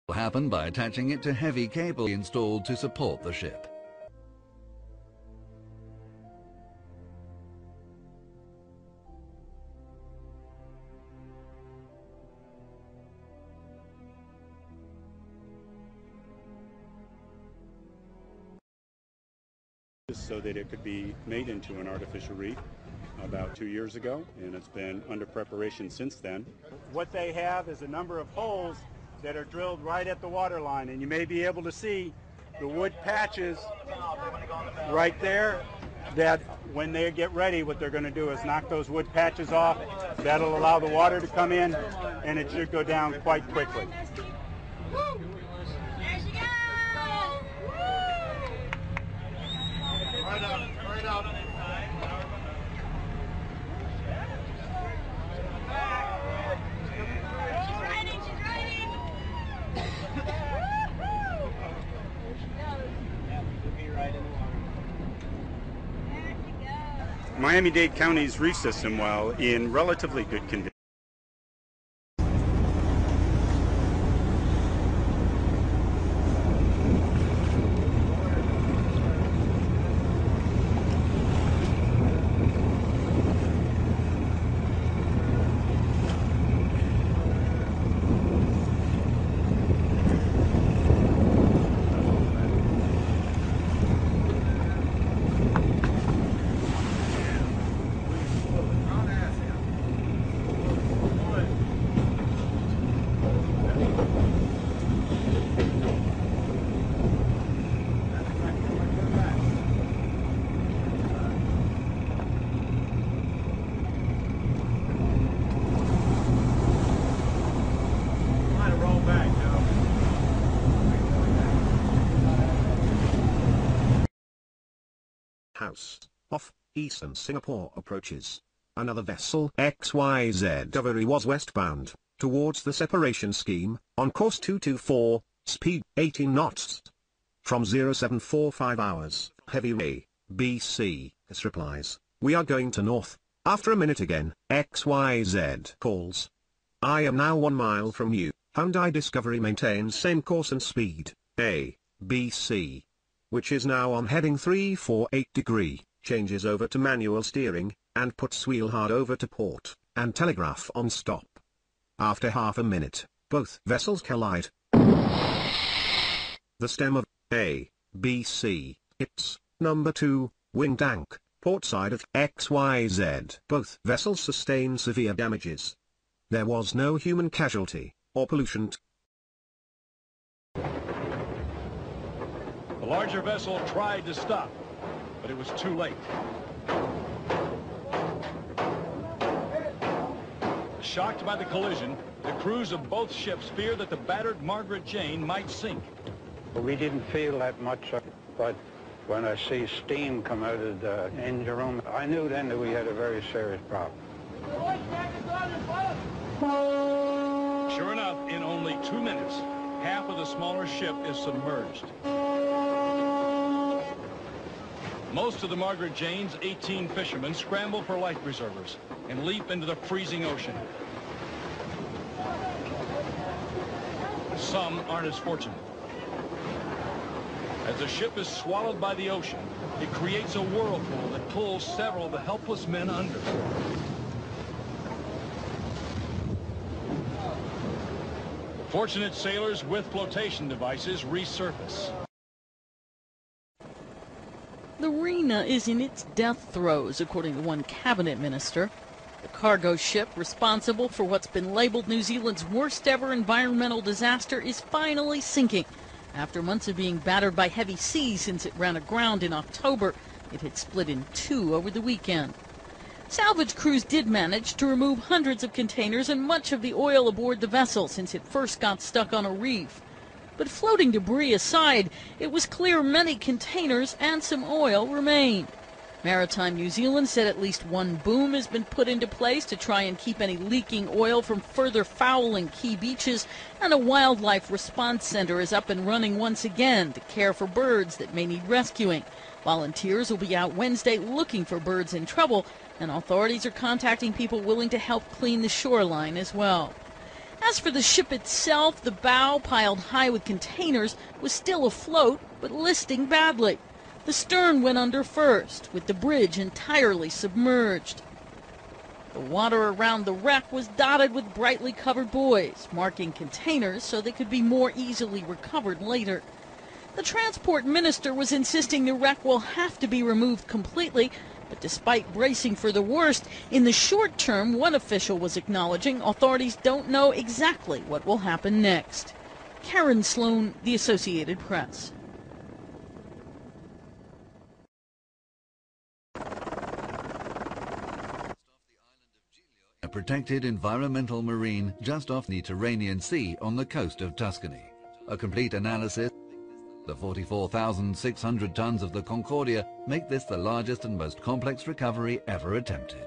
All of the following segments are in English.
will happen by attaching it to heavy cable installed to support the ship. So that it could be made into an artificial reef about 2 years ago, and it's been under preparation since then. What they have is a number of holes that are drilled right at the water line, and you may be able to see the wood patches right there, that when they get ready, what they're going to do is knock those wood patches off. That'll allow the water to come in, and it should go down quite quickly. Miami-Dade County's reef system, while in relatively good condition, House, off eastern Singapore approaches. Another vessel XYZ Discovery was westbound, towards the separation scheme, on course 224, speed 18 knots. From 0745 hours, heavy ray, BC, this replies, we are going to north. After a minute again, XYZ calls. I am now 1 mile from you. Hyundai Discovery maintains same course and speed, A, B, C, which is now on heading 348 degree, changes over to manual steering, and puts wheel hard over to port, and telegraph on stop. After half a minute, both vessels collide. The stem of A, B, C, it's number 2, wing tank, port side of XYZ. Both vessels sustain severe damages. There was no human casualty, or pollution. The larger vessel tried to stop, but it was too late. Shocked by the collision, the crews of both ships fear that the battered Margaret Jane might sink. We didn't feel that much, but when I see steam come out of the engine room, I knew then that we had a very serious problem. Sure enough, in only 2 minutes, half of the smaller ship is submerged. Most of the Margaret Jane's 18 fishermen scramble for life preservers and leap into the freezing ocean. Some aren't as fortunate. As the ship is swallowed by the ocean, it creates a whirlpool that pulls several of the helpless men under. Fortunate sailors with flotation devices resurface. The Rena is in its death throes, according to one cabinet minister. The cargo ship responsible for what's been labeled New Zealand's worst ever environmental disaster is finally sinking. After months of being battered by heavy seas since it ran aground in October, it had split in two over the weekend. Salvage crews did manage to remove hundreds of containers and much of the oil aboard the vessel since it first got stuck on a reef. But floating debris aside, it was clear many containers and some oil remained. Maritime New Zealand said at least one boom has been put into place to try and keep any leaking oil from further fouling key beaches, and a wildlife response center is up and running once again to care for birds that may need rescuing. Volunteers will be out Wednesday looking for birds in trouble, and authorities are contacting people willing to help clean the shoreline as well. As for the ship itself, the bow, piled high with containers, was still afloat, but listing badly. The stern went under first, with the bridge entirely submerged. The water around the wreck was dotted with brightly colored buoys, marking containers so they could be more easily recovered later. The transport minister was insisting the wreck will have to be removed completely, but despite bracing for the worst, in the short term, one official was acknowledging authorities don't know exactly what will happen next. Karen Sloan, The Associated Press. A protected environmental marine just off the Mediterranean Sea on the coast of Tuscany. A complete analysis. The 44,600 tons of the Concordia make this the largest and most complex recovery ever attempted.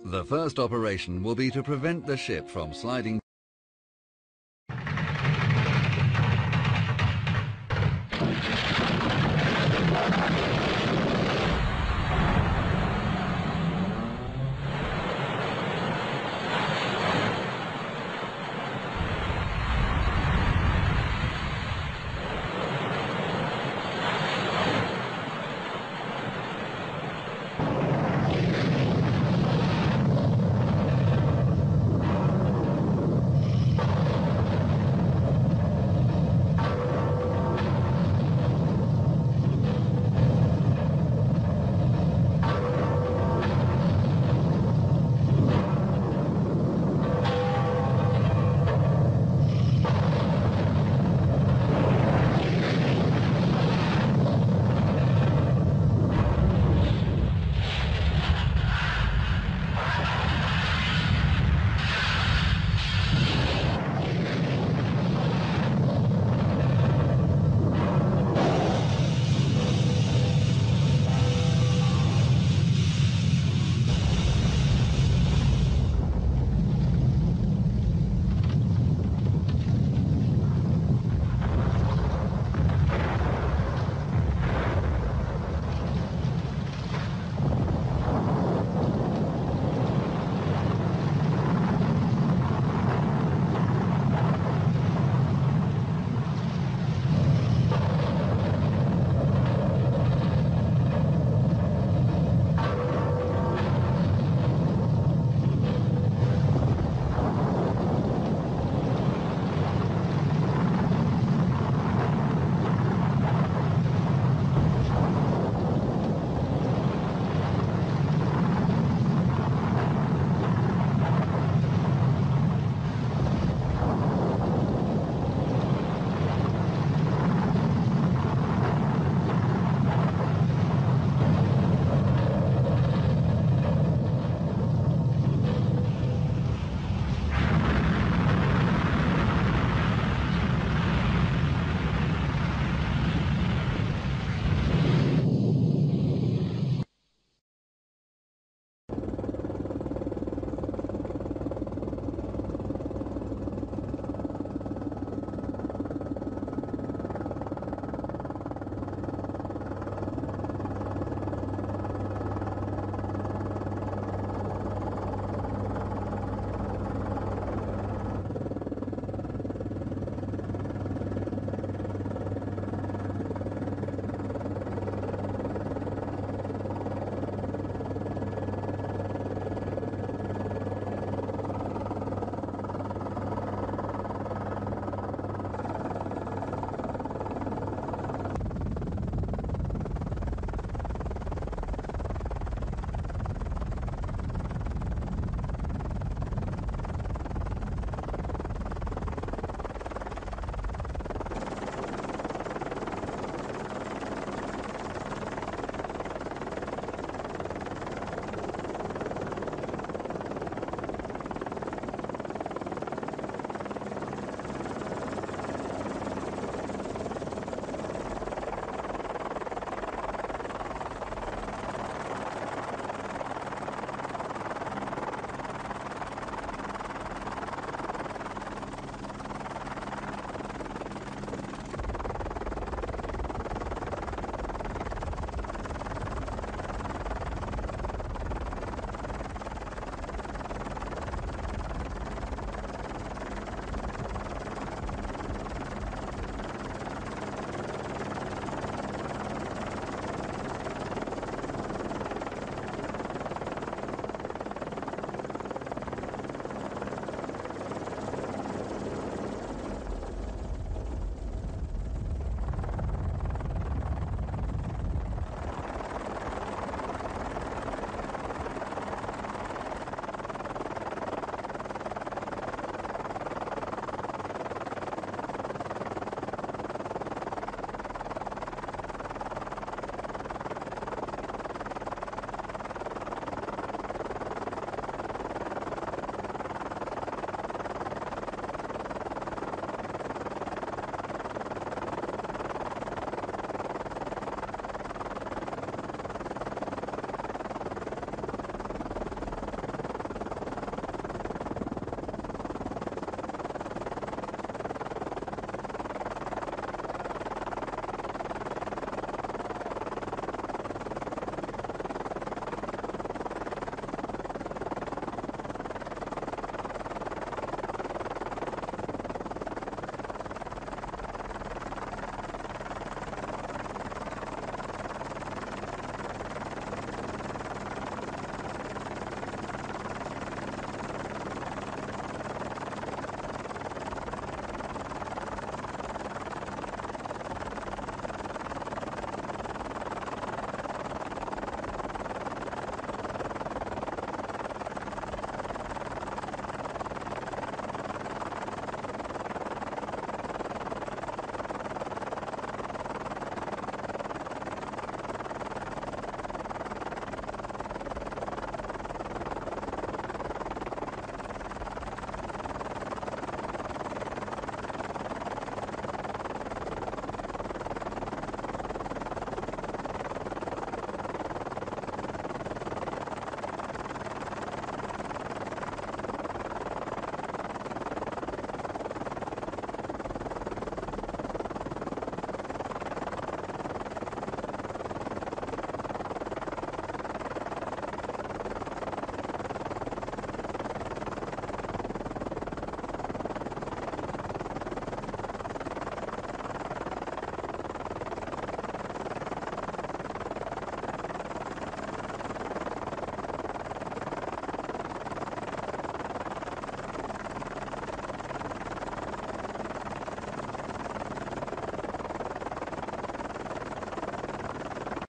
The first operation will be to prevent the ship from sliding